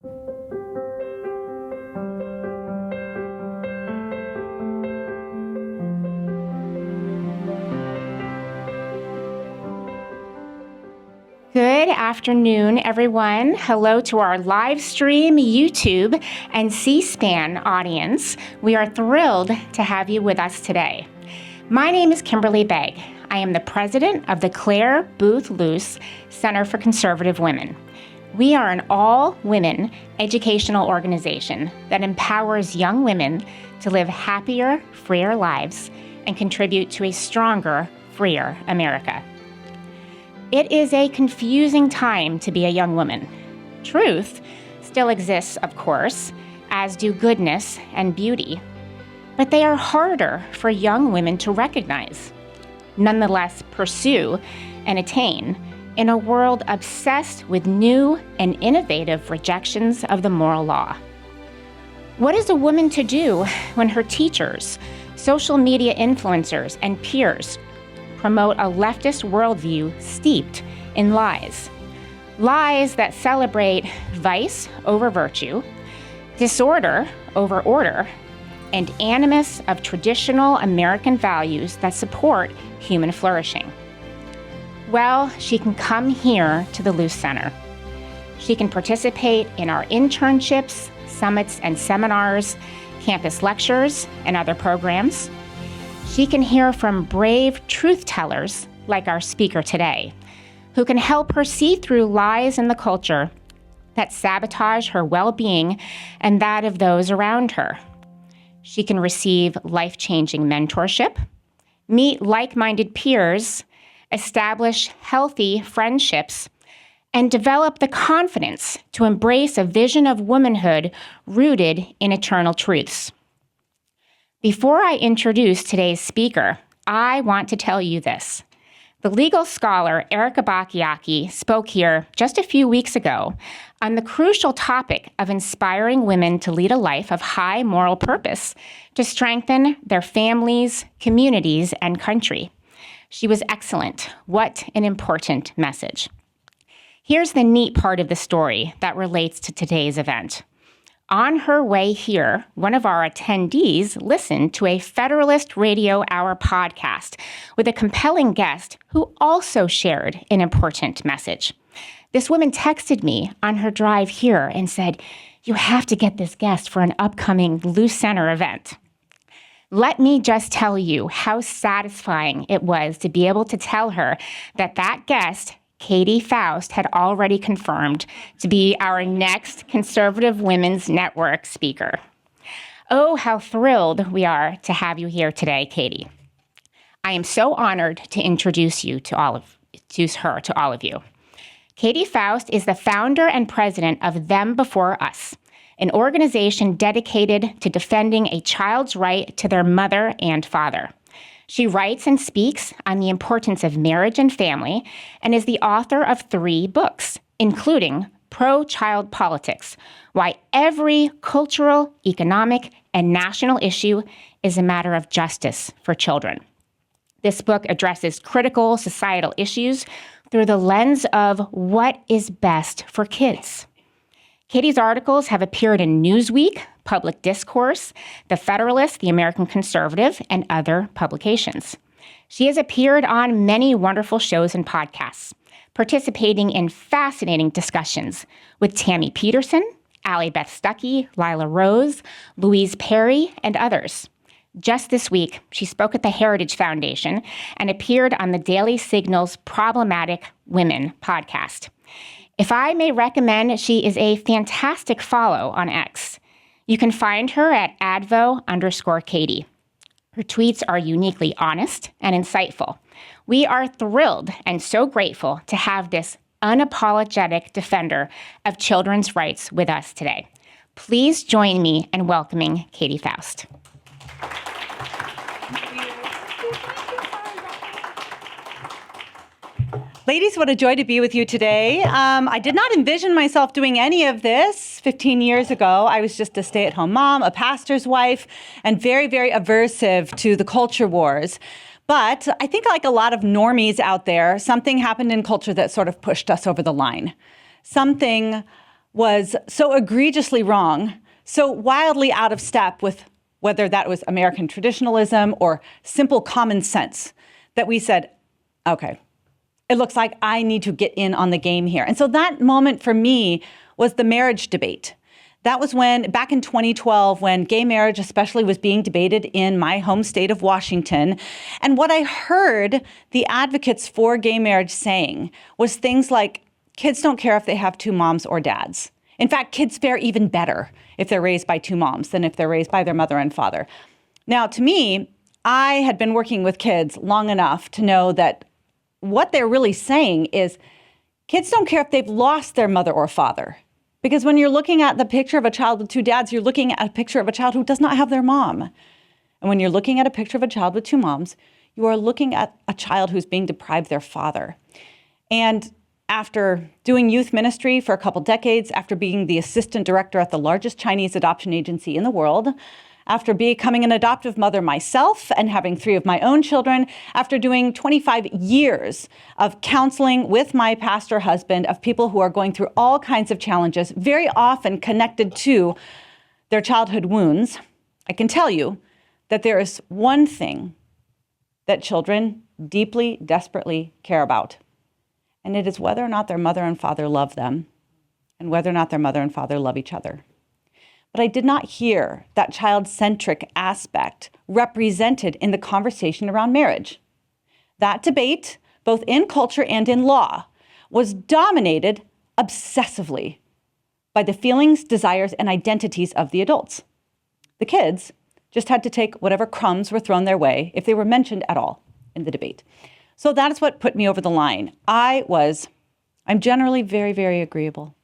Good afternoon, everyone. Hello to our live stream, YouTube, and C-SPAN audience. We are thrilled to have you with us today. My name is Kimberly Begg. I am the president of the Clare Boothe Luce Center for Conservative Women. We are an all-women educational organization that empowers young women to live happier, freer lives and contribute to a stronger, freer America. It is a confusing time to be a young woman. Truth still exists, of course, as do goodness and beauty, but they are harder for young women to recognize, nonetheless pursue and attain in a world obsessed with new and innovative rejections of the moral law. What is a woman to do when her teachers, social media influencers, and peers promote a leftist worldview steeped in lies? Lies that celebrate vice over virtue, disorder over order, and animus of traditional American values that support human flourishing. Well, she can come here to the Luce Center. She can participate in our internships, summits and seminars, campus lectures, and other programs. She can hear from brave truth tellers like our speaker today, who can help her see through lies in the culture that sabotage her well-being and that of those around her. She can receive life-changing mentorship, meet like-minded peers, establish healthy friendships, and develop the confidence to embrace a vision of womanhood rooted in eternal truths. Before I introduce today's speaker, I want to tell you this. The legal scholar Erica Bacchiacchi spoke here just a few weeks ago on the crucial topic of inspiring women to lead a life of high moral purpose to strengthen their families, communities, and country. She was excellent. What an important message. Here's the neat part of the story that relates to today's event. On her way here, one of our attendees listened to a Federalist Radio Hour podcast with a compelling guest who also shared an important message. This woman texted me on her drive here and said, "You have to get this guest for an upcoming Luce Center event." Let me just tell you how satisfying it was to be able to tell her that that guest, Katy Faust, had already confirmed to be our next Conservative Women's Network speaker. Oh, how thrilled we are to have you here today, Katy. I am so honored to introduce her to all of you. Katy Faust is the founder and president of Them Before Us, an organization dedicated to defending a child's right to their mother and father. She writes and speaks on the importance of marriage and family and is the author of 3 books, including Pro-Child Politics: Why Every Cultural, Economic, and National Issue is a Matter of Justice for Children. This book addresses critical societal issues through the lens of what is best for kids. Katy's articles have appeared in Newsweek, Public Discourse, The Federalist, The American Conservative, and other publications. She has appeared on many wonderful shows and podcasts, participating in fascinating discussions with Tammy Peterson, Allie Beth Stuckey, Lila Rose, Louise Perry, and others. Just this week, she spoke at the Heritage Foundation and appeared on the Daily Signal's Problematic Women podcast. If I may recommend, she is a fantastic follow on X. You can find her at @advo_Katy. Her tweets are uniquely honest and insightful. We are thrilled and so grateful to have this unapologetic defender of children's rights with us today. Please join me in welcoming Katy Faust. Ladies, what a joy to be with you today. I did not envision myself doing any of this 15 years ago. I was just a stay-at-home mom, a pastor's wife, and very, very aversive to the culture wars. But I think like a lot of normies out there, something happened in culture that sort of pushed us over the line. Something was so egregiously wrong, so wildly out of step with whether that was American traditionalism or simple common sense, that we said, okay, it looks like I need to get in on the game here. And so that moment for me was the marriage debate. That was when, back in 2012, when gay marriage especially was being debated in my home state of Washington. And what I heard the advocates for gay marriage saying was things like, kids don't care if they have two moms or dads. In fact, kids fare even better if they're raised by two moms than if they're raised by their mother and father. Now, to me, I had been working with kids long enough to know that what they're really saying is kids don't care if they've lost their mother or father. Because when you're looking at the picture of a child with two dads, you're looking at a picture of a child who does not have their mom. And when you're looking at a picture of a child with two moms, you are looking at a child who's being deprived their father. And after doing youth ministry for a couple decades, after being the assistant director at the largest Chinese adoption agency in the world, after becoming an adoptive mother myself and having 3 of my own children, after doing 25 years of counseling with my pastor husband of people who are going through all kinds of challenges, very often connected to their childhood wounds, I can tell you that there is one thing that children deeply, desperately care about, and it is whether or not their mother and father love them and whether or not their mother and father love each other. But I did not hear that child-centric aspect represented in the conversation around marriage. That debate, both in culture and in law, was dominated obsessively by the feelings, desires, and identities of the adults. The kids just had to take whatever crumbs were thrown their way if they were mentioned at all in the debate. So that is what put me over the line. I'm generally very, very agreeable.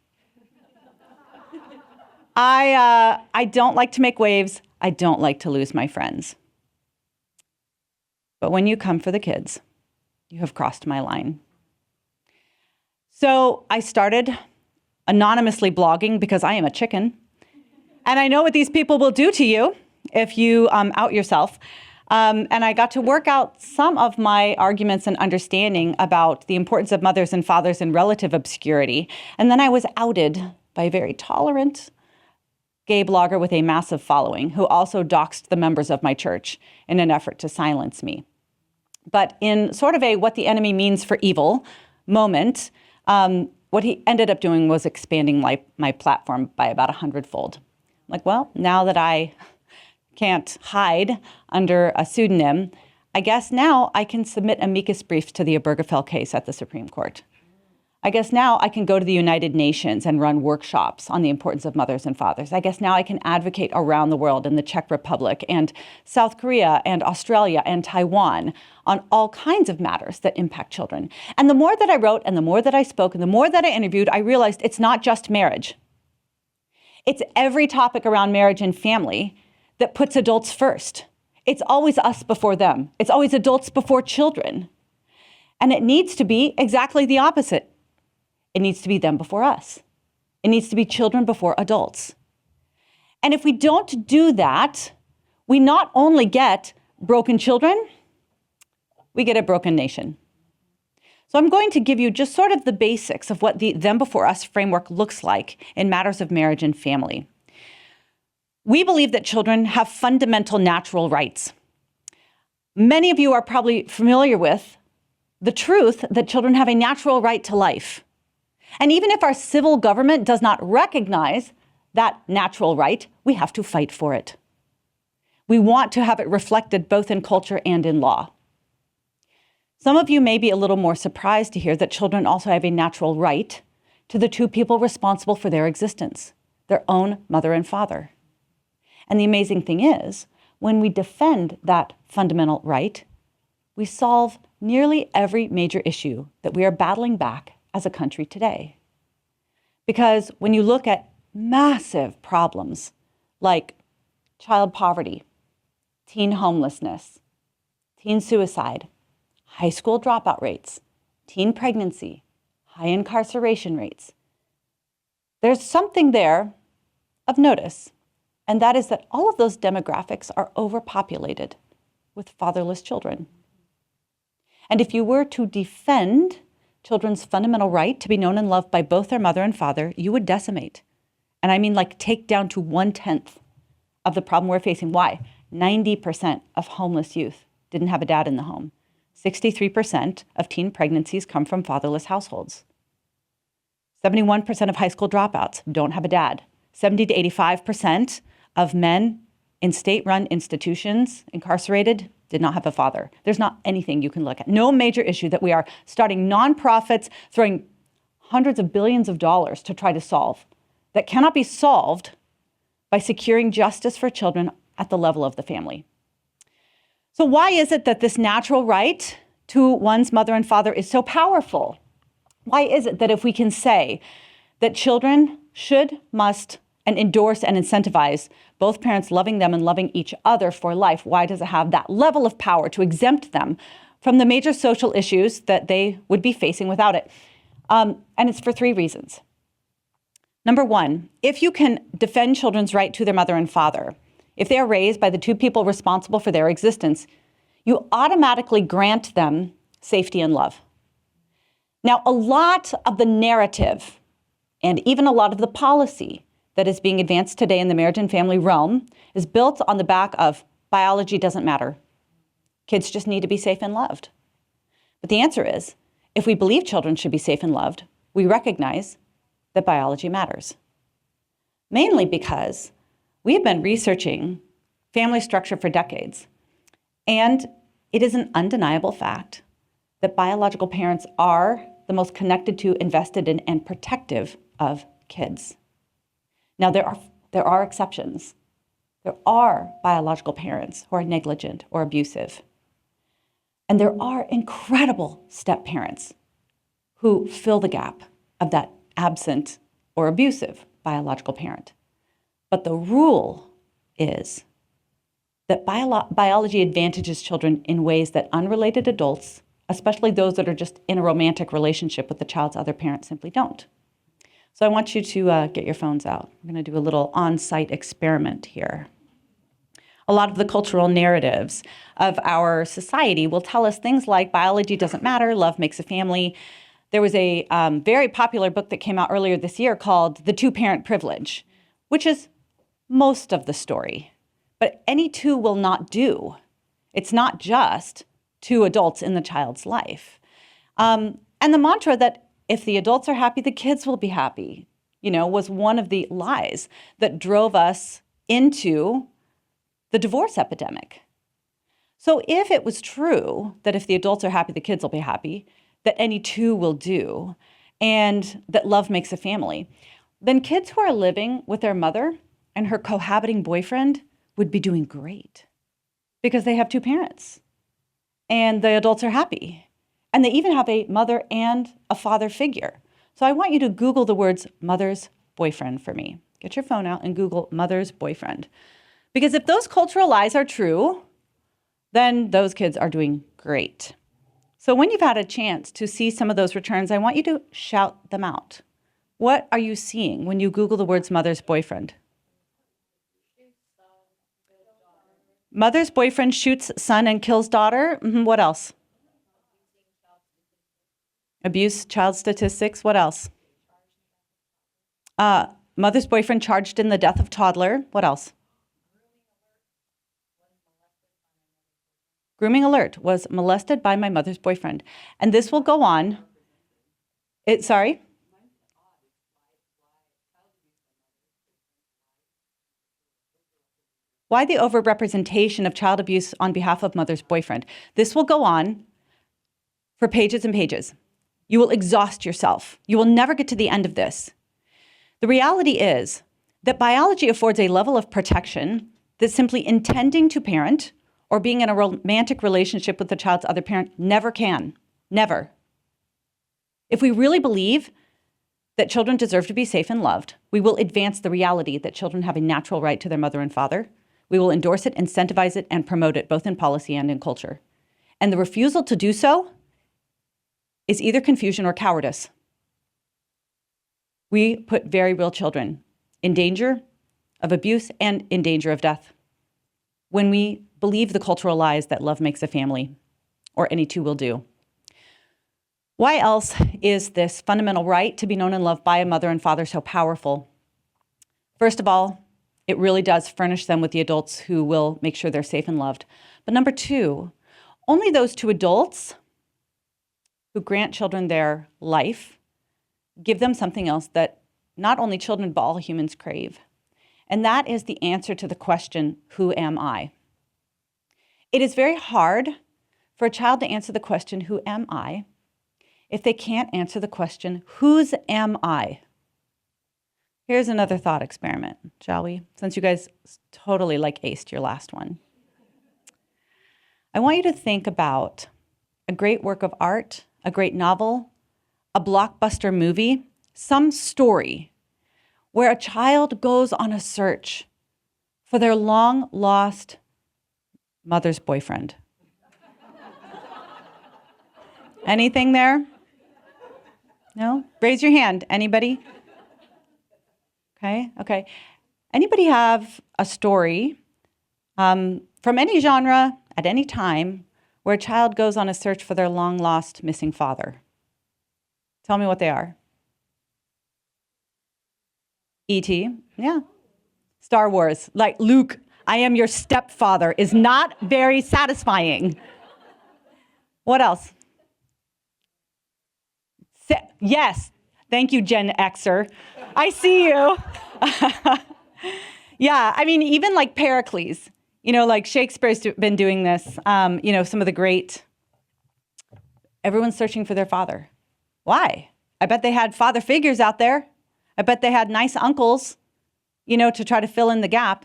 I don't like to make waves. I don't like to lose my friends. But when you come for the kids, you have crossed my line. So I started anonymously blogging because I am a chicken. And I know what these people will do to you if you out yourself. And I got to work out some of my arguments and understanding about the importance of mothers and fathers in relative obscurity. And then I was outed by a very tolerant gay blogger with a massive following who also doxed the members of my church in an effort to silence me. But in sort of a what the enemy means for evil moment, what he ended up doing was expanding my platform by about 100-fold. Like, well, now that I can't hide under a pseudonym, I guess now I can submit amicus briefs to the Obergefell case at the Supreme Court. I guess now I can go to the United Nations and run workshops on the importance of mothers and fathers. I guess now I can advocate around the world in the Czech Republic and South Korea and Australia and Taiwan on all kinds of matters that impact children. And the more that I wrote and the more that I spoke and the more that I interviewed, I realized it's not just marriage. It's every topic around marriage and family that puts adults first. It's always us before them. It's always adults before children. And it needs to be exactly the opposite. It needs to be them before us. It needs to be children before adults. And if we don't do that, we not only get broken children, we get a broken nation. So I'm going to give you just sort of the basics of what the them before us framework looks like in matters of marriage and family. We believe that children have fundamental natural rights. Many of you are probably familiar with the truth that children have a natural right to life. And even if our civil government does not recognize that natural right, we have to fight for it. We want to have it reflected both in culture and in law. Some of you may be a little more surprised to hear that children also have a natural right to the two people responsible for their existence, their own mother and father. And the amazing thing is, when we defend that fundamental right, we solve nearly every major issue that we are battling back as a country today. Because when you look at massive problems like child poverty, teen homelessness, teen suicide, high school dropout rates, teen pregnancy, high incarceration rates, there's something there of notice, and that is that all of those demographics are overpopulated with fatherless children. And if you were to defend children's fundamental right to be known and loved by both their mother and father, you would decimate. And I mean like take down to 1/10 of the problem we're facing. Why? 90% of homeless youth didn't have a dad in the home. 63% of teen pregnancies come from fatherless households. 71% of high school dropouts don't have a dad. 70 to 85% of men in state-run institutions incarcerated did not have a father. There's not anything you can look at. No major issue that we are starting nonprofits, throwing hundreds of billions of dollars to try to solve that cannot be solved by securing justice for children at the level of the family. So why is it that this natural right to one's mother and father is so powerful? Why is it that if we can say that children should, must, and endorse and incentivize both parents loving them and loving each other for life, why does it have that level of power to exempt them from the major social issues that they would be facing without it? And it's for 3 reasons. Number 1, if you can defend children's right to their mother and father, if they are raised by the 2 people responsible for their existence, you automatically grant them safety and love. Now, a lot of the narrative and even a lot of the policy that is being advanced today in the marriage and family realm is built on the back of biology doesn't matter. Kids just need to be safe and loved. But the answer is, if we believe children should be safe and loved, we recognize that biology matters. Mainly because we have been researching family structure for decades, and it is an undeniable fact that biological parents are the most connected to, invested in, and protective of kids. Now, there are exceptions. There are biological parents who are negligent or abusive. And there are incredible step parents who fill the gap of that absent or abusive biological parent. But the rule is that biology advantages children in ways that unrelated adults, especially those that are just in a romantic relationship with the child's other parent, simply don't. So I want you to get your phones out. I'm going to do a little on-site experiment here. A lot of the cultural narratives of our society will tell us things like biology doesn't matter, love makes a family. There was a very popular book that came out earlier this year called The Two-Parent Privilege, which is most of the story. But any 2 will not do. It's not just 2 adults in the child's life. And the mantra that if the adults are happy, the kids will be happy, was one of the lies that drove us into the divorce epidemic. So if it was true that if the adults are happy, the kids will be happy, that any 2 will do, and that love makes a family, then kids who are living with their mother and her cohabiting boyfriend would be doing great because they have 2 parents and the adults are happy. And they even have a mother and a father figure. So I want you to Google the words mother's boyfriend for me. Get your phone out and Google mother's boyfriend. Because if those cultural lies are true, then those kids are doing great. So when you've had a chance to see some of those returns, I want you to shout them out. What are you seeing when you Google the words mother's boyfriend? Mother's boyfriend shoots son and kills daughter. What else? Abuse, child statistics. What else? Mother's boyfriend charged in the death of toddler. What else? Grooming alert, was molested by my mother's boyfriend. And this will go on. Sorry? Why the overrepresentation of child abuse on behalf of mother's boyfriend? This will go on for pages and pages. You will exhaust yourself. You will never get to the end of this. The reality is that biology affords a level of protection that simply intending to parent or being in a romantic relationship with the child's other parent never can. Never. If we really believe that children deserve to be safe and loved, we will advance the reality that children have a natural right to their mother and father. We will endorse it, incentivize it, and promote it, both in policy and in culture. And the refusal to do so is either confusion or cowardice. We put very real children in danger of abuse and in danger of death when we believe the cultural lies that love makes a family or any 2 will do. Why else is this fundamental right to be known and loved by a mother and father so powerful? First of all, it really does furnish them with the adults who will make sure they're safe and loved. But number two, only those two adults who grant children their life give them something else that not only children but all humans crave. And that is the answer to the question, who am I? It is very hard for a child to answer the question, who am I, if they can't answer the question, whose am I? Here's another thought experiment, shall we? Since you guys totally aced your last one. I want you to think about a great work of art, a great novel, a blockbuster movie, some story where a child goes on a search for their long-lost mother's boyfriend. Anything there? No? Raise your hand. Anybody? Okay. Anybody have a story from any genre at any time where a child goes on a search for their long-lost missing father? Tell me what they are. E.T., yeah. Star Wars, like Luke, I am your stepfather, is not very satisfying. What else? Yes, thank you, Gen Xer. I see you. Yeah, I mean, even like Pericles, like Shakespeare's been doing this, some of the great, everyone's searching for their father. Why? I bet they had father figures out there. I bet they had nice uncles, to try to fill in the gap.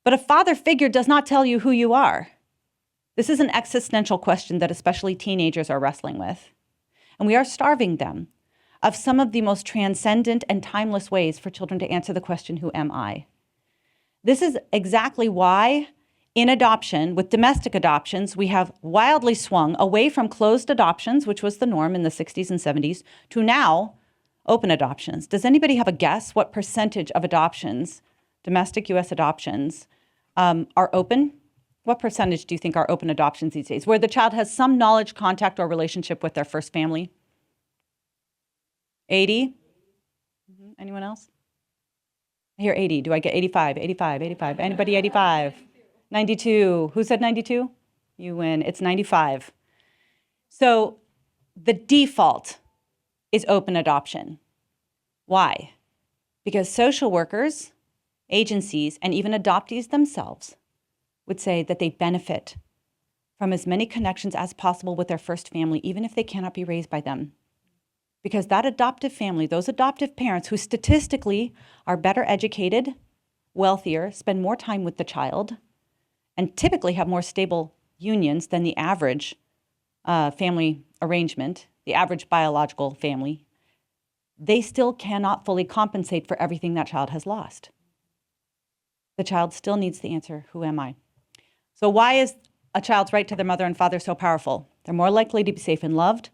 But a father figure does not tell you who you are. This is an existential question that especially teenagers are wrestling with. And we are starving them of some of the most transcendent and timeless ways for children to answer the question, who am I? This is exactly why in adoption, with domestic adoptions, we have wildly swung away from closed adoptions, which was the norm in the 60s and 70s, to now open adoptions. Does anybody have a guess what percentage of adoptions, domestic U.S. adoptions, are open? What percentage do you think are open adoptions these days, where the child has some knowledge, contact, or relationship with their first family? 80? Anyone else? I hear 80. Do I get 85? 85, 85. Anybody 85? 92. Who said 92? You win. It's 95. So the default is open adoption. Why? Because social workers, agencies, and even adoptees themselves would say that they benefit from as many connections as possible with their first family, even if they cannot be raised by them. Because that adoptive family, those adoptive parents who statistically are better educated, wealthier, spend more time with the child, and typically have more stable unions than the average family arrangement, the average biological family, they still cannot fully compensate for everything that child has lost. The child still needs the answer, who am I? So why is a child's right to their mother and father so powerful? They're more likely to be safe and loved.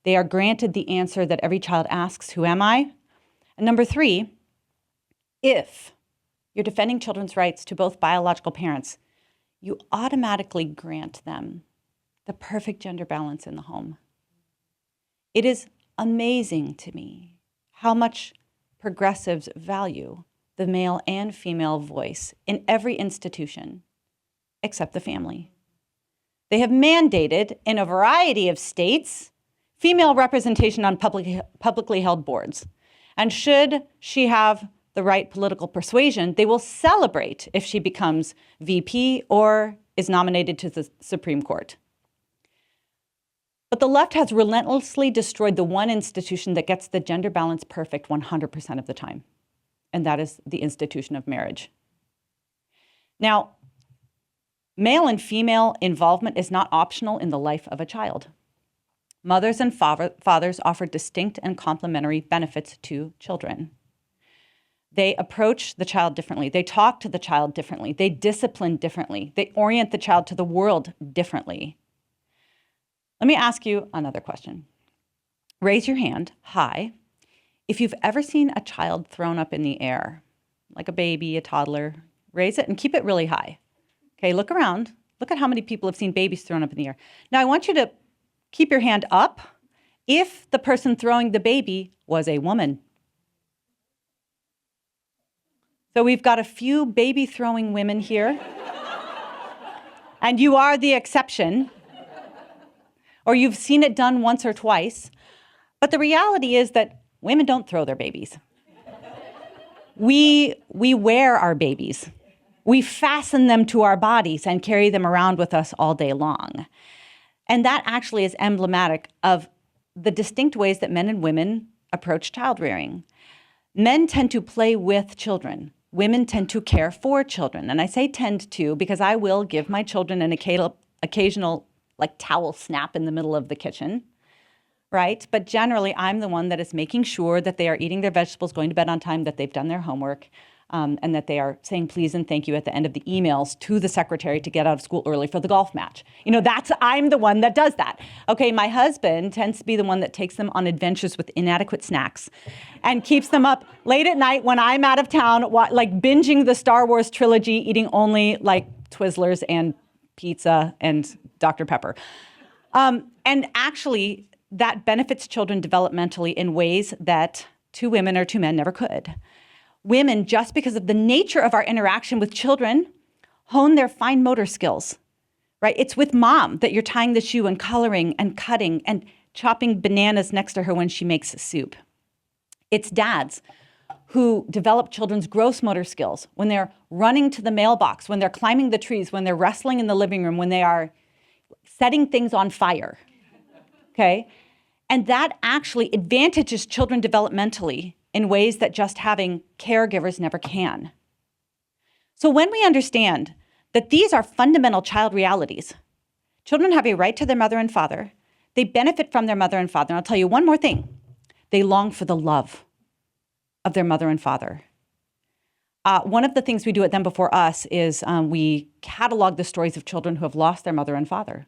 They are granted the answer that every child asks, who am I? And number three, if you're defending children's rights to both biological parents, you automatically grant them the perfect gender balance in the home. It is amazing to me how much progressives value the male and female voice in every institution, except the family. They have mandated in a variety of states female representation on publicly held boards. And should she have the right political persuasion, they will celebrate if she becomes VP or is nominated to the Supreme Court. But the left has relentlessly destroyed the one institution that gets the gender balance perfect 100% of the time, and that is the institution of marriage. Now, male and female involvement is not optional in the life of a child. Mothers and fathers offer distinct and complementary benefits to children. They approach the child differently. They talk to the child differently. They discipline differently. They orient the child to the world differently. Let me ask you another question. Raise your hand high if you've ever seen a child thrown up in the air, like a baby, a toddler. Raise it and keep it really high. Okay, look around. Look at how many people have seen babies thrown up in the air. Now I want you to keep your hand up if the person throwing the baby was a woman. So we've got a few baby-throwing women here, and you are the exception, or you've seen it done once or twice. But the reality is that women don't throw their babies. We wear our babies. We fasten them to our bodies and carry them around with us all day long. And that actually is emblematic of the distinct ways that men and women approach child rearing. Men tend to play with children. Women tend to care for children. And I say tend to because I will give my children an occasional like towel snap in the middle of the kitchen, right? But generally, I'm the one that is making sure that they are eating their vegetables, going to bed on time, that they've done their homework, and that they are saying please and thank you at the end of the emails to the secretary to get out of school early for the golf match. I'm the one that does that. Okay, my husband tends to be the one that takes them on adventures with inadequate snacks and keeps them up late at night when I'm out of town, like binging the Star Wars trilogy, eating only like Twizzlers and pizza and Dr. Pepper. And actually, that benefits children developmentally in ways that two women or two men never could. Women, just because of the nature of our interaction with children, hone their fine motor skills, right? It's with mom that you're tying the shoe and coloring and cutting and chopping bananas next to her when she makes soup. It's dads who develop children's gross motor skills when they're running to the mailbox, when they're climbing the trees, when they're wrestling in the living room, when they are setting things on fire, okay? And that actually advantages children developmentally in ways that just having caregivers never can. So when we understand that these are fundamental child realities, children have a right to their mother and father, they benefit from their mother and father. And I'll tell you one more thing. They long for the love of their mother and father. One of the things we do at Them Before Us is we catalog the stories of children who have lost their mother and father.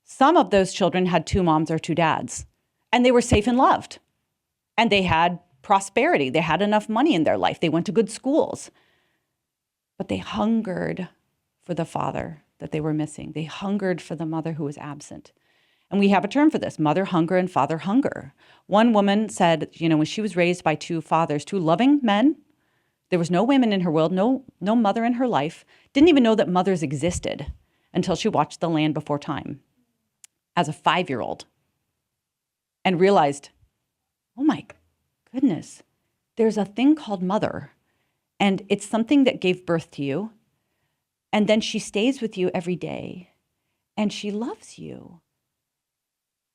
Some of those children had two moms or two dads, and they were safe and loved. And they had prosperity. They had enough money in their life. They went to good schools. But they hungered for the father that they were missing. They hungered for the mother who was absent. And we have a term for this, mother hunger and father hunger. One woman said, when she was raised by two fathers, two loving men, there was no women in her world, no mother in her life, didn't even know that mothers existed until she watched The Land Before Time as a 5-year-old and realized, oh my goodness, there's a thing called mother, and it's something that gave birth to you, and then she stays with you every day, and she loves you.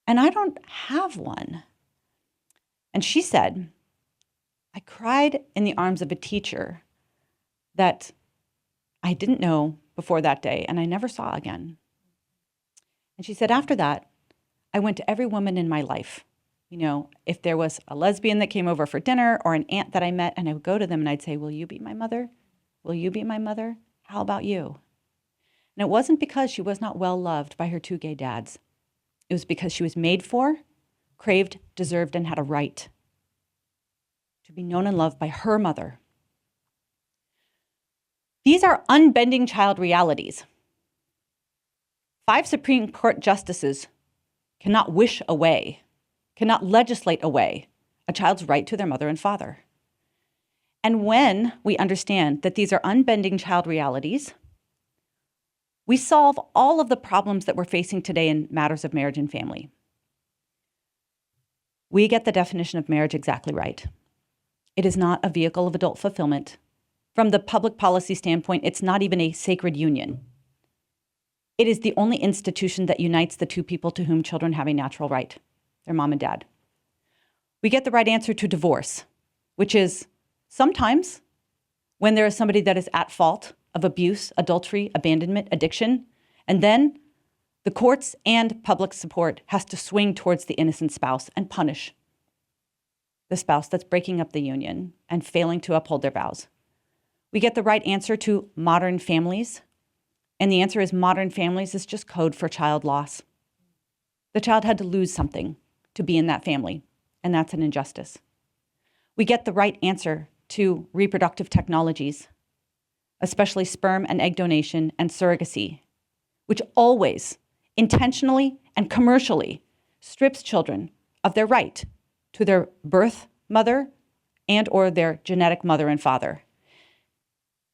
And I don't have one. And she said, I cried in the arms of a teacher that I didn't know before that day, and I never saw again. And she said, after that, I went to every woman in my life. If there was a lesbian that came over for dinner or an aunt that I met, and I would go to them and I'd say, will you be my mother? Will you be my mother? How about you? And it wasn't because she was not well loved by her two gay dads. It was because she was made for, craved, deserved, and had a right to be known and loved by her mother. These are unbending child realities. 5 Supreme Court justices cannot wish away, cannot legislate away a child's right to their mother and father. And when we understand that these are unbending child realities, we solve all of the problems that we're facing today in matters of marriage and family. We get the definition of marriage exactly right. It is not a vehicle of adult fulfillment. From the public policy standpoint, it's not even a sacred union. It is the only institution that unites the two people to whom children have a natural right, their mom and dad. We get the right answer to divorce, which is sometimes when there is somebody that is at fault of abuse, adultery, abandonment, addiction, and then the courts and public support has to swing towards the innocent spouse and punish the spouse that's breaking up the union and failing to uphold their vows. We get the right answer to modern families, and the answer is modern families is just code for child loss. The child had to lose something to be in that family, and that's an injustice. We get the right answer to reproductive technologies, especially sperm and egg donation and surrogacy, which always intentionally and commercially strips children of their right to their birth mother and or their genetic mother and father.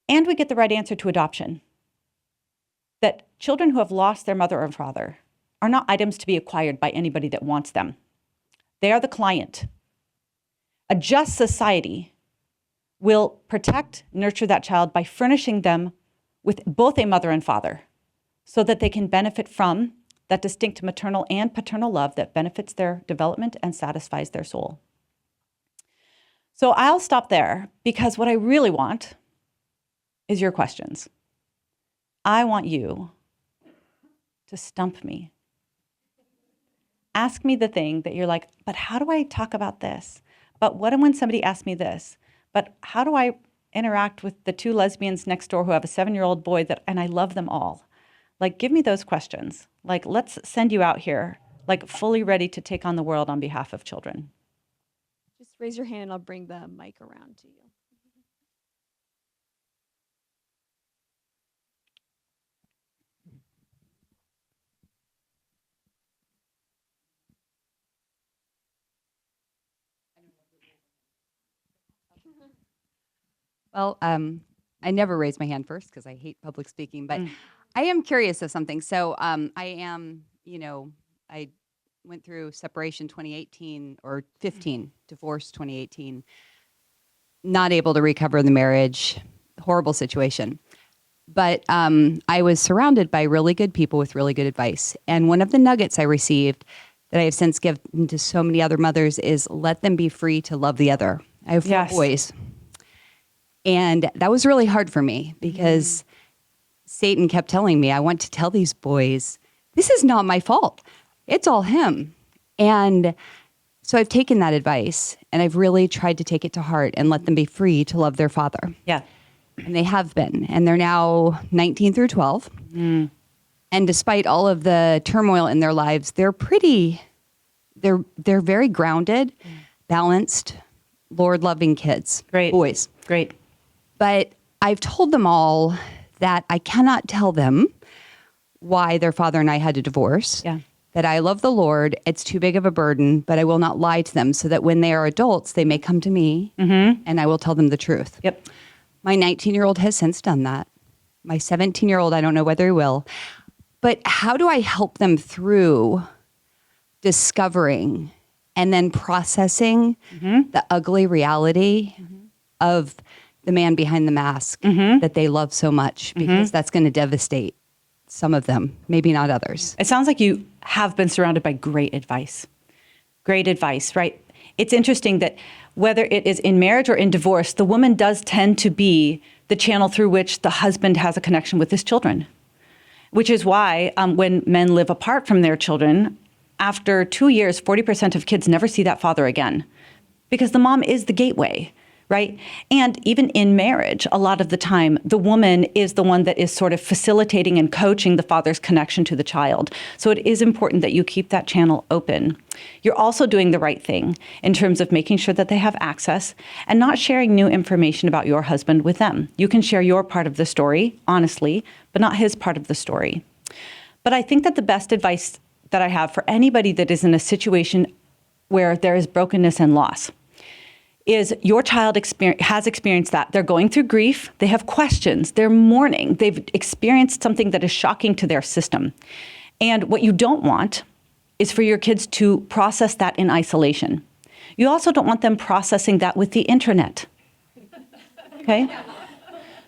And we get the right answer to adoption. That children who have lost their mother or father are not items to be acquired by anybody that wants them. They are the client. A just society will protect, nurture that child by furnishing them with both a mother and father so that they can benefit from that distinct maternal and paternal love that benefits their development and satisfies their soul. So I'll stop there because what I really want is your questions. I want you to stump me. Ask me the thing that you're like, but how do I talk about this? But what when somebody asks me this? But how do I interact with the two lesbians next door who have a 7-year-old boy and I love them all? Like, give me those questions. Like, let's send you out here, like fully ready to take on the world on behalf of children. Just raise your hand. I'll bring the mic around to you. Well, I never raise my hand first because I hate public speaking, but I am curious of something. So I am, I went through separation 2018 or 15, divorce 2018, not able to recover the marriage, horrible situation. But I was surrounded by really good people with really good advice. And one of the nuggets I received that I have since given to so many other mothers is let them be free to love the other. I have 4 boys. And that was really hard for me because Satan kept telling me, I want to tell these boys, this is not my fault. It's all him. And so I've taken that advice and I've really tried to take it to heart and let them be free to love their father. Yeah. And they have been. And they're now 19 through 12. And despite all of the turmoil in their lives, they're very grounded, balanced, Lord-loving kids. Great. Boys. Great. But I've told them all that I cannot tell them why their father and I had a divorce. Yeah. That I love the Lord. It's too big of a burden, but I will not lie to them so that when they are adults, they may come to me and I will tell them the truth. Yep. My 19-year-old has since done that. My 17-year-old, I don't know whether he will. But how do I help them through discovering and then processing the ugly reality of the man behind the mask that they love so much? Because that's going to devastate some of them, maybe not others. It sounds like you have been surrounded by great advice. Great advice, right? It's interesting that whether it is in marriage or in divorce, the woman does tend to be the channel through which the husband has a connection with his children, which is why when men live apart from their children, after 2 years, 40% of kids never see that father again because the mom is the gateway. Right? And even in marriage, a lot of the time, the woman is the one that is sort of facilitating and coaching the father's connection to the child. So it is important that you keep that channel open. You're also doing the right thing in terms of making sure that they have access and not sharing new information about your husband with them. You can share your part of the story, honestly, but not his part of the story. But I think that the best advice that I have for anybody that is in a situation where there is brokenness and loss is your child has experienced that. They're going through grief. They have questions. They're mourning. They've experienced something that is shocking to their system. And what you don't want is for your kids to process that in isolation. You also don't want them processing that with the internet. Okay?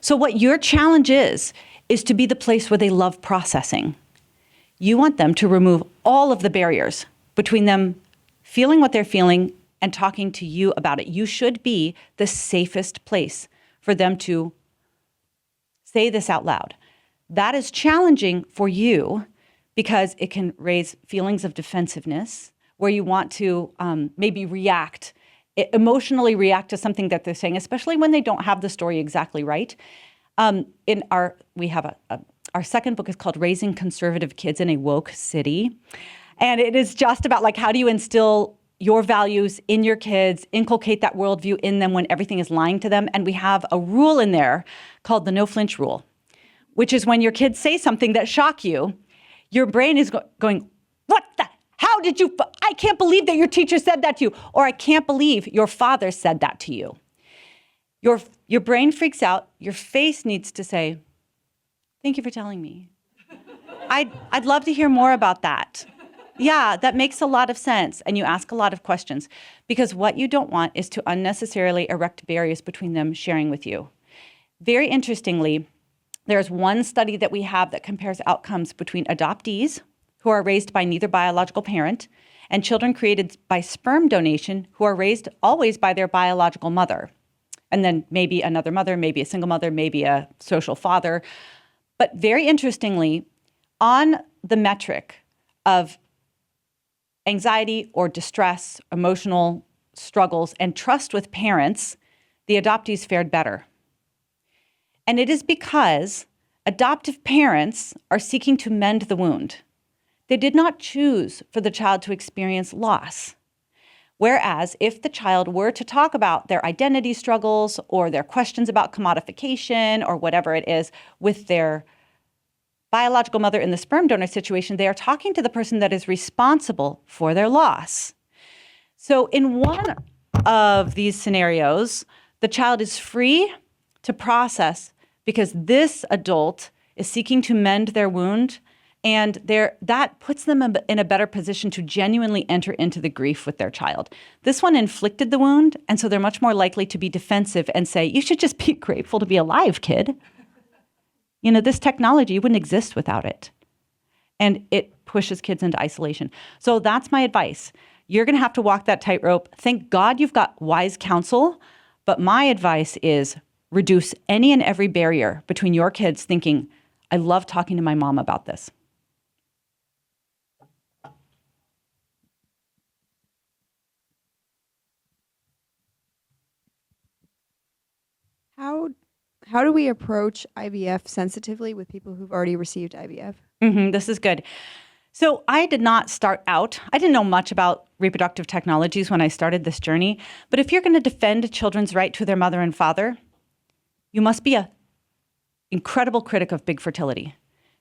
So what your challenge is to be the place where they love processing. You want them to remove all of the barriers between them feeling what they're feeling and talking to you about it. You should be the safest place for them to say this out loud. That is challenging for you because it can raise feelings of defensiveness where you want to maybe emotionally react to something that they're saying, especially when they don't have the story exactly right. We have our second book is called Raising Conservative Kids in a Woke City. And it is just about like, how do you instill your values in your kids, inculcate that worldview in them when everything is lying to them. And we have a rule in there called the no flinch rule, which is when your kids say something that shock you, your brain is going, what the I can't believe that your teacher said that to you, or I can't believe your father said that to you. Your brain freaks out. Your face needs to say, thank you for telling me. I'd love to hear more about that. Yeah, that makes a lot of sense. And you ask a lot of questions, because what you don't want is to unnecessarily erect barriers between them sharing with you. Very interestingly, there's one study that we have that compares outcomes between adoptees who are raised by neither biological parent and children created by sperm donation who are raised always by their biological mother. And then maybe another mother, maybe a single mother, maybe a social father. But very interestingly, on the metric of anxiety or distress, emotional struggles, and trust with parents, the adoptees fared better. And it is because adoptive parents are seeking to mend the wound. They did not choose for the child to experience loss. Whereas if the child were to talk about their identity struggles or their questions about commodification or whatever it is with their biological mother in the sperm donor situation, they are talking to the person that is responsible for their loss. So in one of these scenarios, the child is free to process because this adult is seeking to mend their wound, and that puts them in a better position to genuinely enter into the grief with their child. This one inflicted the wound, and so they're much more likely to be defensive and say, you should just be grateful to be alive, kid. You know, this technology wouldn't exist without it. And it pushes kids into isolation. So that's my advice. You're going to have to walk that tightrope. Thank God you've got wise counsel, but my advice is reduce any and every barrier between your kids thinking, I love talking to my mom about this. How do we approach IVF sensitively with people who've already received IVF? This is good. So I did not start out, I didn't know much about reproductive technologies when I started this journey, but if you're going to defend children's right to their mother and father, you must be an incredible critic of big fertility,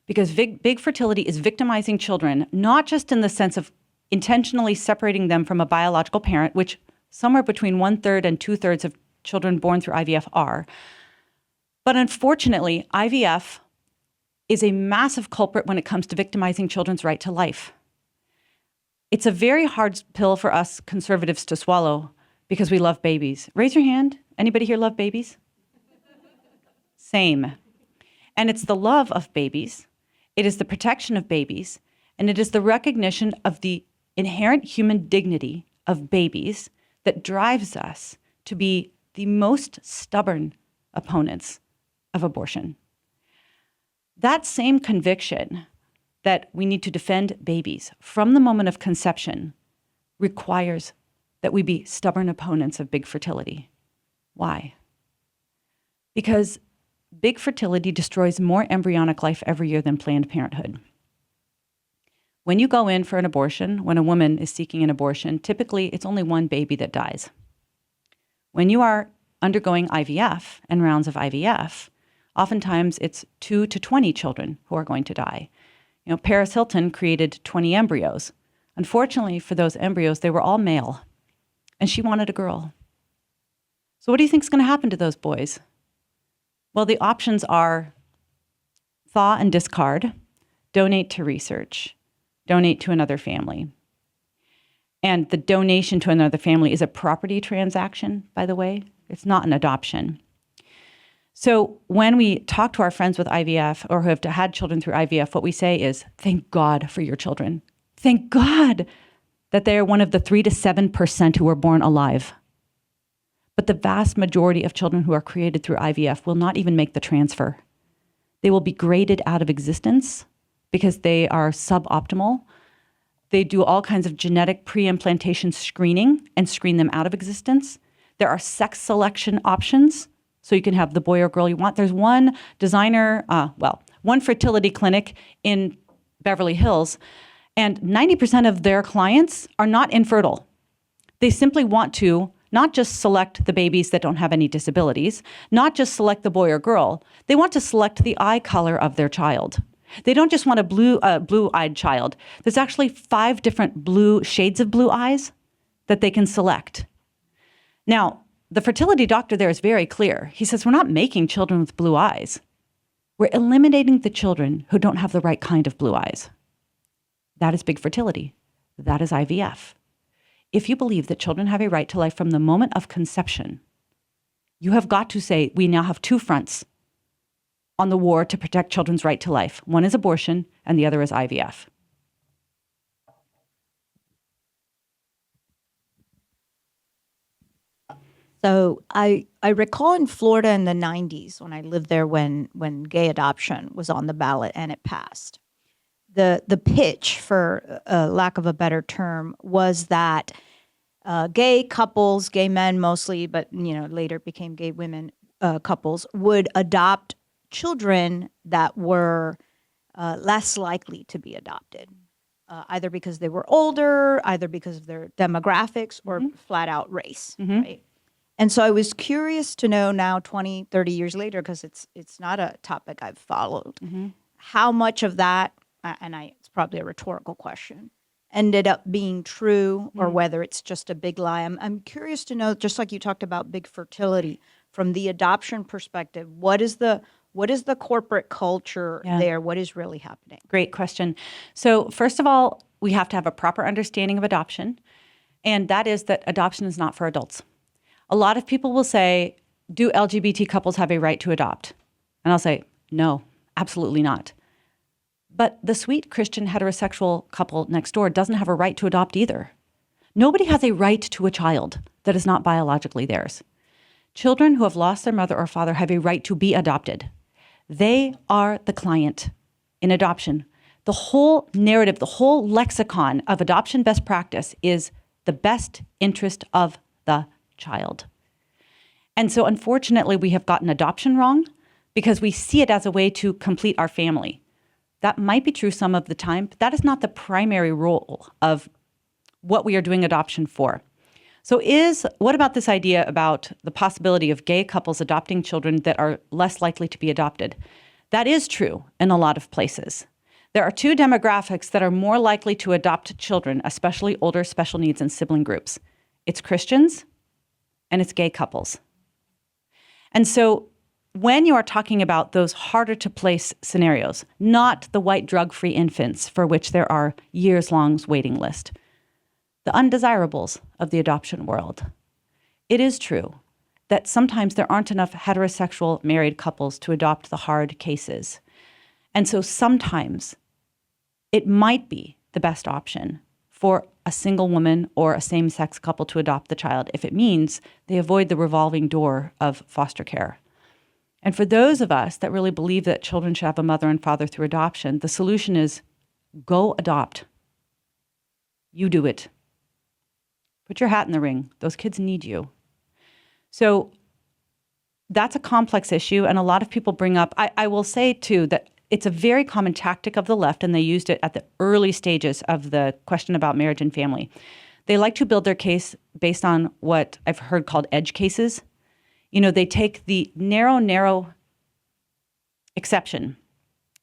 because big fertility is victimizing children, not just in the sense of intentionally separating them from a biological parent, which somewhere between 1/3 and 2/3 of children born through IVF are. But unfortunately, IVF is a massive culprit when it comes to victimizing children's right to life. It's a very hard pill for us conservatives to swallow because we love babies. Raise your hand. Anybody here love babies? Same. And it's the love of babies. It is the protection of babies. And it is the recognition of the inherent human dignity of babies that drives us to be the most stubborn opponents of abortion. That same conviction that we need to defend babies from the moment of conception requires that we be stubborn opponents of big fertility. Why? Because big fertility destroys more embryonic life every year than Planned Parenthood. When you go in for an abortion, when a woman is seeking an abortion, typically it's only one baby that dies. When you are undergoing IVF and rounds of IVF, oftentimes it's 2 to 20 children who are going to die. You know, Paris Hilton created 20 embryos. Unfortunately for those embryos, they were all male, and she wanted a girl. So what do you think is going to happen to those boys? Well, the options are thaw and discard, donate to research, donate to another family. And the donation to another family is a property transaction, by the way. It's not an adoption. So when we talk to our friends with IVF or who have had children through IVF, what we say is, thank God for your children. Thank God that they are one of the 3 to 7% who are born alive. But the vast majority of children who are created through IVF will not even make the transfer. They will be graded out of existence because they are suboptimal. They do all kinds of genetic pre-implantation screening and screen them out of existence. There are sex selection options, so you can have the boy or girl you want. There's one one fertility clinic in Beverly Hills, and 90% of their clients are not infertile. They simply want to not just select the babies that don't have any disabilities, not just select the boy or girl. They want to select the eye color of their child. They don't just want a blue-eyed child. There's actually 5 different shades of blue eyes that they can select. Now, the fertility doctor there is very clear. He says, we're not making children with blue eyes. We're eliminating the children who don't have the right kind of blue eyes. That is big fertility. That is IVF. If you believe that children have a right to life from the moment of conception, you have got to say we now have 2 fronts on the war to protect children's right to life. One is abortion, and the other is IVF. So I recall in Florida in the 90s when I lived there when gay adoption was on the ballot and it passed. The pitch, for lack of a better term, was that gay couples, gay men mostly, but later became gay women couples, would adopt children that were less likely to be adopted, either because they were older, either because of their demographics, or flat out race, right? And so I was curious to know now, 20, 30 years later, because it's not a topic I've followed, how much of that, and it's probably a rhetorical question, ended up being true, or whether it's just a big lie. I'm curious to know, just like you talked about big fertility, from the adoption perspective, what is the corporate culture there? What is really happening? Great question. So first of all, we have to have a proper understanding of adoption, and that is that adoption is not for adults. A lot of people will say, do LGBT couples have a right to adopt? And I'll say, no, absolutely not. But the sweet Christian heterosexual couple next door doesn't have a right to adopt either. Nobody has a right to a child that is not biologically theirs. Children who have lost their mother or father have a right to be adopted. They are the client in adoption. The whole narrative, the whole lexicon of adoption best practice is the best interest of the child. And so unfortunately, we have gotten adoption wrong because we see it as a way to complete our family. That might be true some of the time, but that is not the primary role of what we are doing adoption for. So what about this idea about the possibility of gay couples adopting children that are less likely to be adopted? That is true in a lot of places. There are 2 demographics that are more likely to adopt children, especially older special needs and sibling groups. It's Christians and it's gay couples. And so when you are talking about those harder to place scenarios, not the white drug-free infants for which there are years-long waiting list, the undesirables of the adoption world, it is true that sometimes there aren't enough heterosexual married couples to adopt the hard cases. And so sometimes it might be the best option for a single woman or a same-sex couple to adopt the child if it means they avoid the revolving door of foster care. And for those of us that really believe that children should have a mother and father through adoption, the solution is go adopt. You do it. Put your hat in the ring. Those kids need you. So that's a complex issue, and a lot of people bring up, I will say too, that it's a very common tactic of the left, and they used it at the early stages of the question about marriage and family. They like to build their case based on what I've heard called edge cases. They take the narrow exception,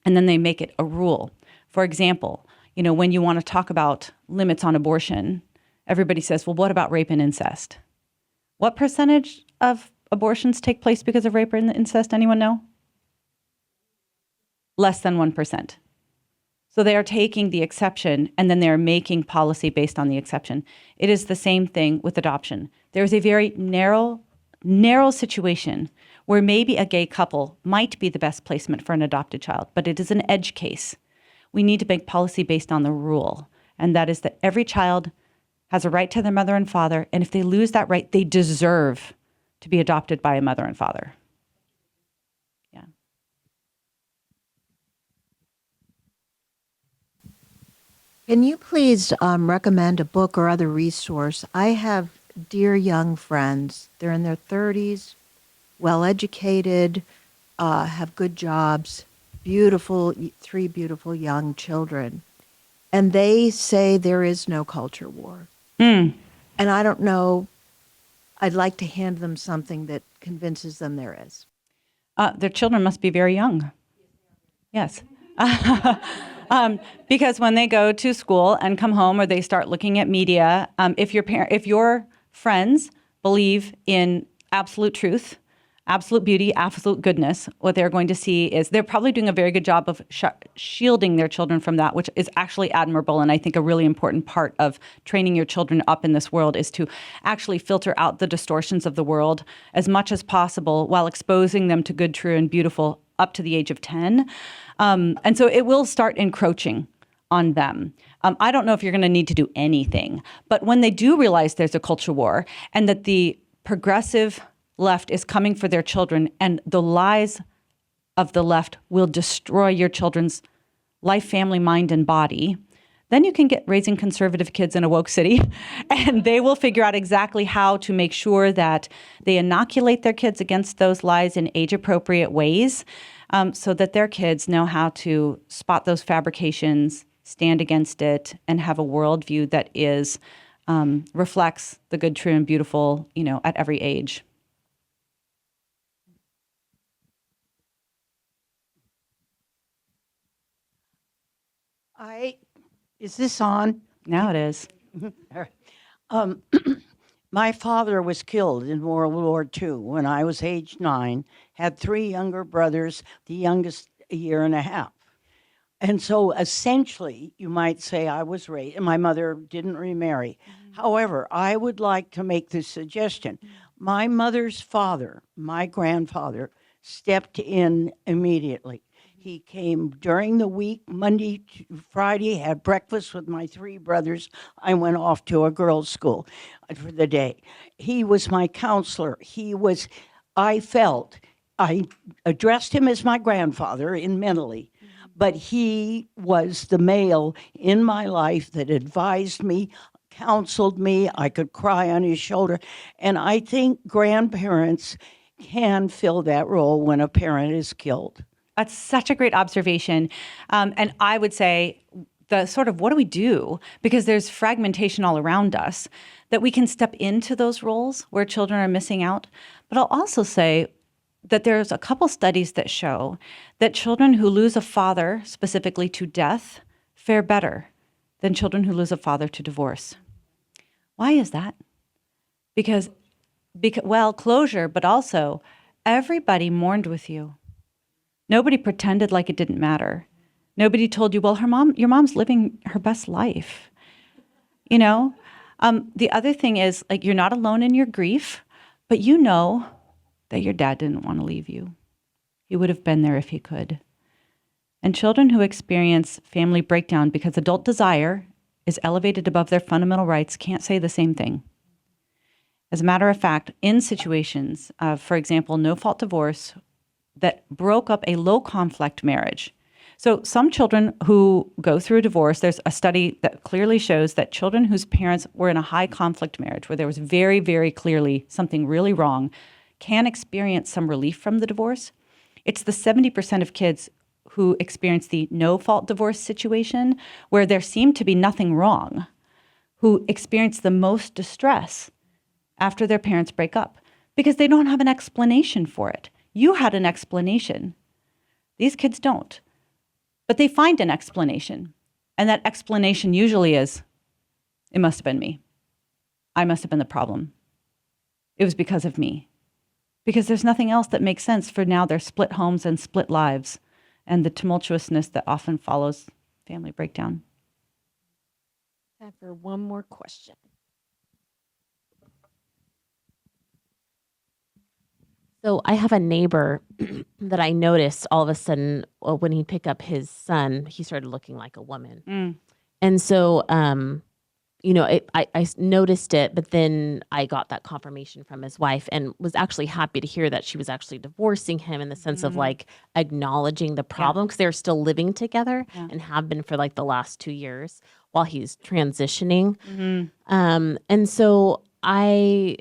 and then they make it a rule. For example, when you want to talk about limits on abortion, everybody says, well, what about rape and incest? What percentage of abortions take place because of rape and incest? Anyone know? Less than 1%. So they are taking the exception and then they're making policy based on the exception. It is the same thing with adoption. There's a very narrow situation where maybe a gay couple might be the best placement for an adopted child, but it is an edge case. We need to make policy based on the rule, and that is that every child has a right to their mother and father, and if they lose that right, they deserve to be adopted by a mother and father. Yeah. Can you please recommend a book or other resource? I have dear young friends. They're in their 30s, well-educated, have good jobs, 3 beautiful young children. And they say there is no culture war. And I don't know, I'd like to hand them something that convinces them there is. Their children must be very young. Yes. Because when they go to school and come home or they start looking at media, if your friends believe in absolute truth, absolute beauty, absolute goodness, what they're going to see is they're probably doing a very good job of shielding their children from that, which is actually admirable. And I think a really important part of training your children up in this world is to actually filter out the distortions of the world as much as possible while exposing them to good, true, and beautiful up to the age of 10. And so it will start encroaching on them. I don't know if you're going to need to do anything, but when they do realize there's a culture war and that the progressive left is coming for their children and the lies of the left will destroy your children's life, family, mind, and body, then you can get raising conservative kids in a woke city and they will figure out exactly how to make sure that they inoculate their kids against those lies in age-appropriate ways so that their kids know how to spot those fabrications, stand against it, and have a worldview that is reflects the good, true, and beautiful, at every age. Is this on? Now it is. My father was killed in World War II when I was age 9, had 3 younger brothers, the youngest a year and a half. And so essentially, you might say I was raised, and my mother didn't remarry. However, I would like to make this suggestion. My mother's father, my grandfather, stepped in immediately. He came during the week, Monday to Friday, had breakfast with my 3 brothers. I went off to a girls' school for the day. He was my counselor. I addressed him as my grandfather mentally, but he was the male in my life that advised me, counseled me. I could cry on his shoulder. And I think grandparents can fill that role when a parent is killed. That's such a great observation. And I would say the sort of what do we do? Because there's fragmentation all around us, that we can step into those roles where children are missing out. But I'll also say that there's a couple studies that show that children who lose a father, specifically to death, fare better than children who lose a father to divorce. Why is that? Because closure, but also everybody mourned with you. Nobody pretended like it didn't matter. Nobody told you, well, your mom's living her best life. The other thing is, you're not alone in your grief, but you know that your dad didn't want to leave you. He would have been there if he could. And children who experience family breakdown because adult desire is elevated above their fundamental rights can't say the same thing. As a matter of fact, in situations of, for example, no-fault divorce that broke up a low-conflict marriage. So some children who go through a divorce, there's a study that clearly shows that children whose parents were in a high-conflict marriage, where there was very, very clearly something really wrong, can experience some relief from the divorce. It's the 70% of kids who experience the no-fault divorce situation, where there seemed to be nothing wrong, who experience the most distress after their parents break up, because they don't have an explanation for it. You had an explanation. These kids don't. But they find an explanation. And that explanation usually is, it must have been me. I must have been the problem. It was because of me. Because there's nothing else that makes sense for now their split homes and split lives and the tumultuousness that often follows family breakdown. Time for one more question. So I have a neighbor that I noticed all of a sudden when he'd pick up his son, he started looking like a woman. And so, I noticed it, but then I got that confirmation from his wife and was actually happy to hear that she was actually divorcing him in the sense of acknowledging the problem, because they're still living together and have been for the last 2 years while he's transitioning. And so I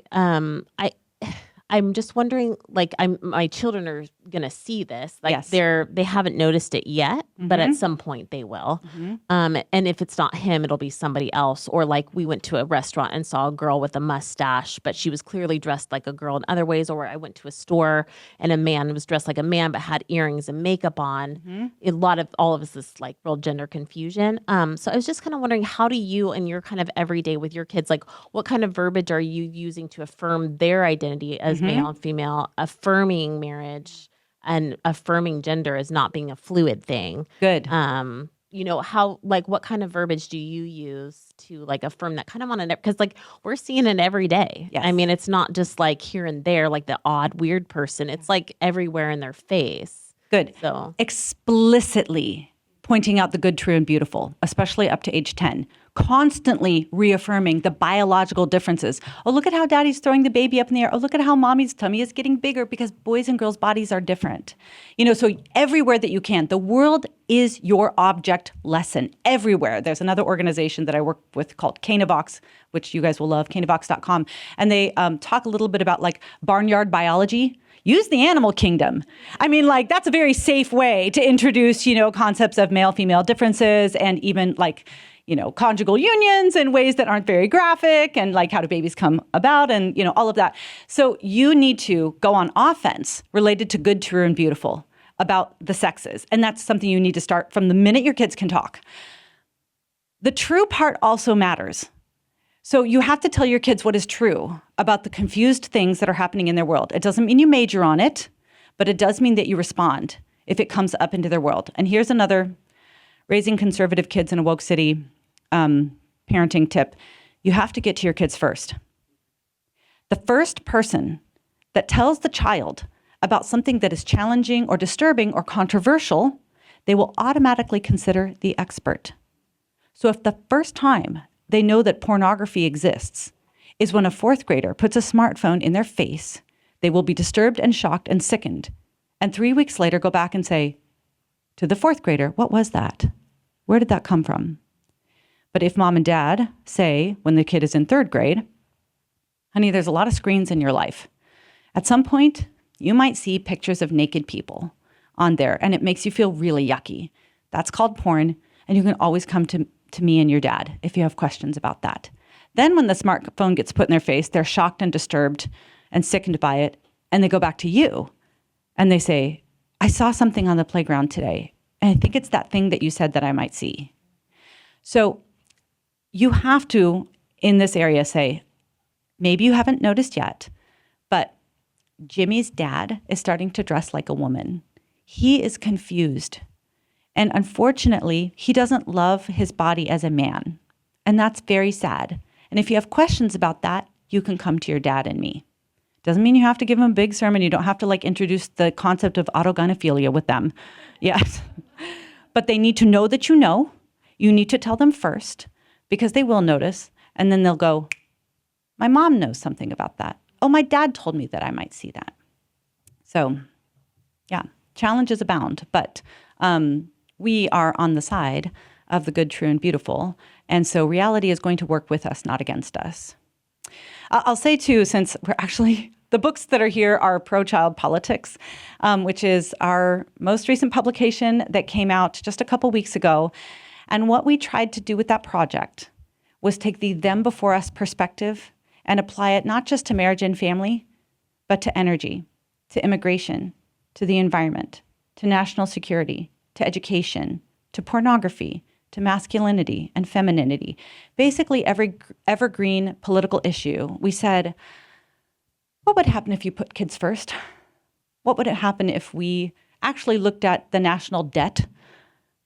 I'm just wondering, like, my children are gonna see this. Like, Yes. they haven't noticed it yet, but at some point they will. And if it's not him, it'll be somebody else. Or like, we went to a restaurant and saw a girl with a mustache, but she was clearly dressed like a girl in other ways. Or I went to a store and a man was dressed like a man but had earrings and makeup on. All of us is like real gender confusion. So I was just kind of wondering, how do you, in your kind of everyday with your kids, like, what kind of verbiage are you using to affirm their identity as male and female, affirming marriage and affirming gender as not being a fluid thing? Good. What kind of verbiage do you use to like affirm that kind of on because like we're seeing it every day. Yes. I mean, it's not just like here and there, like the odd, weird person. It's like everywhere in their face. Good. So Explicitly pointing out the good, true, and beautiful, especially up to age 10. Constantly reaffirming the biological differences. Oh, look at how daddy's throwing the baby up in the air. Oh, look at how mommy's tummy is getting bigger, because boys and girls' bodies are different. So everywhere that you can, the world is your object lesson. Everywhere. There's another organization that I work with called Canavox, which you guys will love, canavox.com. And they talk a little bit about like barnyard biology. Use the animal kingdom. I mean, like, that's a very safe way to introduce, concepts of male-female differences, and even like, conjugal unions in ways that aren't very graphic, and like how do babies come about, and, all of that. So you need to go on offense related to good, true, and beautiful about the sexes. And that's something you need to start from the minute your kids can talk. The true part also matters. So you have to tell your kids what is true about the confused things that are happening in their world. It doesn't mean you major on it, but it does mean that you respond if it comes up into their world. And here's another raising conservative kids in a woke city parenting tip. You have to get to your kids first. The first person that tells the child about something that is challenging or disturbing or controversial, they will automatically consider the expert. So if the first time they know that pornography exists is when a fourth grader puts a smartphone in their face, they will be disturbed and shocked and sickened. And 3 weeks later, go back and say to the fourth grader, what was that? Where did that come from? But if mom and dad say, when the kid is in third grade, honey, there's a lot of screens in your life. At some point, you might see pictures of naked people on there, and it makes you feel really yucky. That's called porn, and you can always come to me and your dad if you have questions about that. Then when the smartphone gets put in their face, they're shocked and disturbed and sickened by it, and they go back to you and they say, I saw something on the playground today, and I think it's that thing that you said that I might see. So you have to, in this area, say, maybe you haven't noticed yet, but Jimmy's dad is starting to dress like a woman. He is confused. And unfortunately, he doesn't love his body as a man. And that's very sad. And if you have questions about that, you can come to your dad and me. Doesn't mean you have to give them a big sermon. You don't have to like introduce the concept of autogynephilia with them. Yes. But they need to know that you know. You need to tell them first, because they will notice. And then they'll go, my mom knows something about that. Oh, my dad told me that I might see that. So yeah, challenges abound. But we are on the side of the good, true, and beautiful. And so reality is going to work with us, not against us. I'll say too, since we're actually, the books that are here are Pro-Child Politics, which is our most recent publication that came out just a couple weeks ago. And what we tried to do with that project was take the them before us perspective and apply it not just to marriage and family, but to energy, to immigration, to the environment, to national security, to education, to pornography, to masculinity and femininity. Basically, every evergreen political issue, we said, what would happen if you put kids first? What would happen if we actually looked at the national debt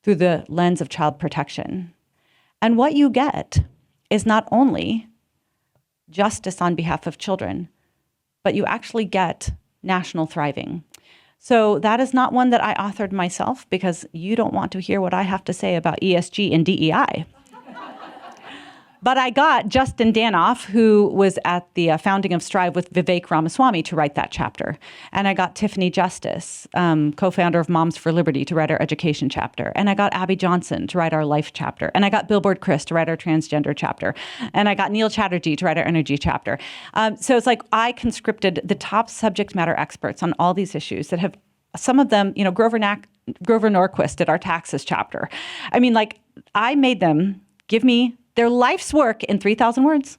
through the lens of child protection? And what you get is not only justice on behalf of children, but you actually get national thriving. So that is not one that I authored myself, because you don't want to hear what I have to say about ESG and DEI. But I got Justin Danoff, who was at the founding of Strive with Vivek Ramaswamy, to write that chapter. And I got Tiffany Justice, co-founder of Moms for Liberty, to write our education chapter. And I got Abby Johnson to write our life chapter. And I got Billboard Chris to write our transgender chapter. And I got Neil Chatterjee to write our energy chapter. So it's like I conscripted the top subject matter experts on all these issues that have, some of them, Grover Norquist did our taxes chapter. I mean, like, I made them give me their life's work in 3,000 words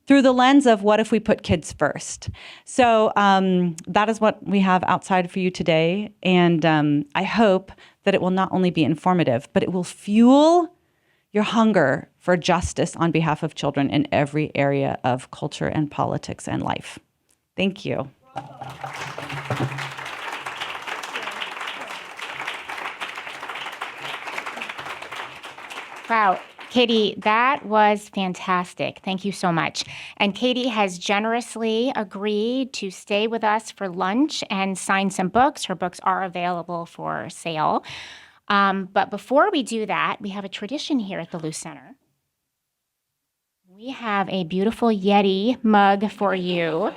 through the lens of what if we put kids first. So that is what we have outside for you today. And I hope that it will not only be informative, but it will fuel your hunger for justice on behalf of children in every area of culture and politics and life. Thank you. Wow. Katy, that was fantastic. Thank you so much. And Katy has generously agreed to stay with us for lunch and sign some books. Her books are available for sale. But before we do that, we have a tradition here at the Luce Center. We have a beautiful Yeti mug for you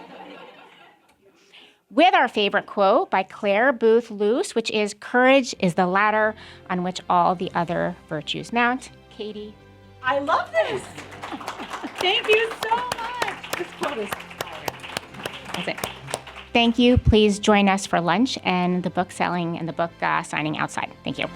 with our favorite quote by Clare Boothe Luce, which is, "Courage is the ladder on which all the other virtues mount." Katy. I love this. Thank you so much. This quote is That's it. Thank you. Please join us for lunch and the book selling and the book signing outside. Thank you.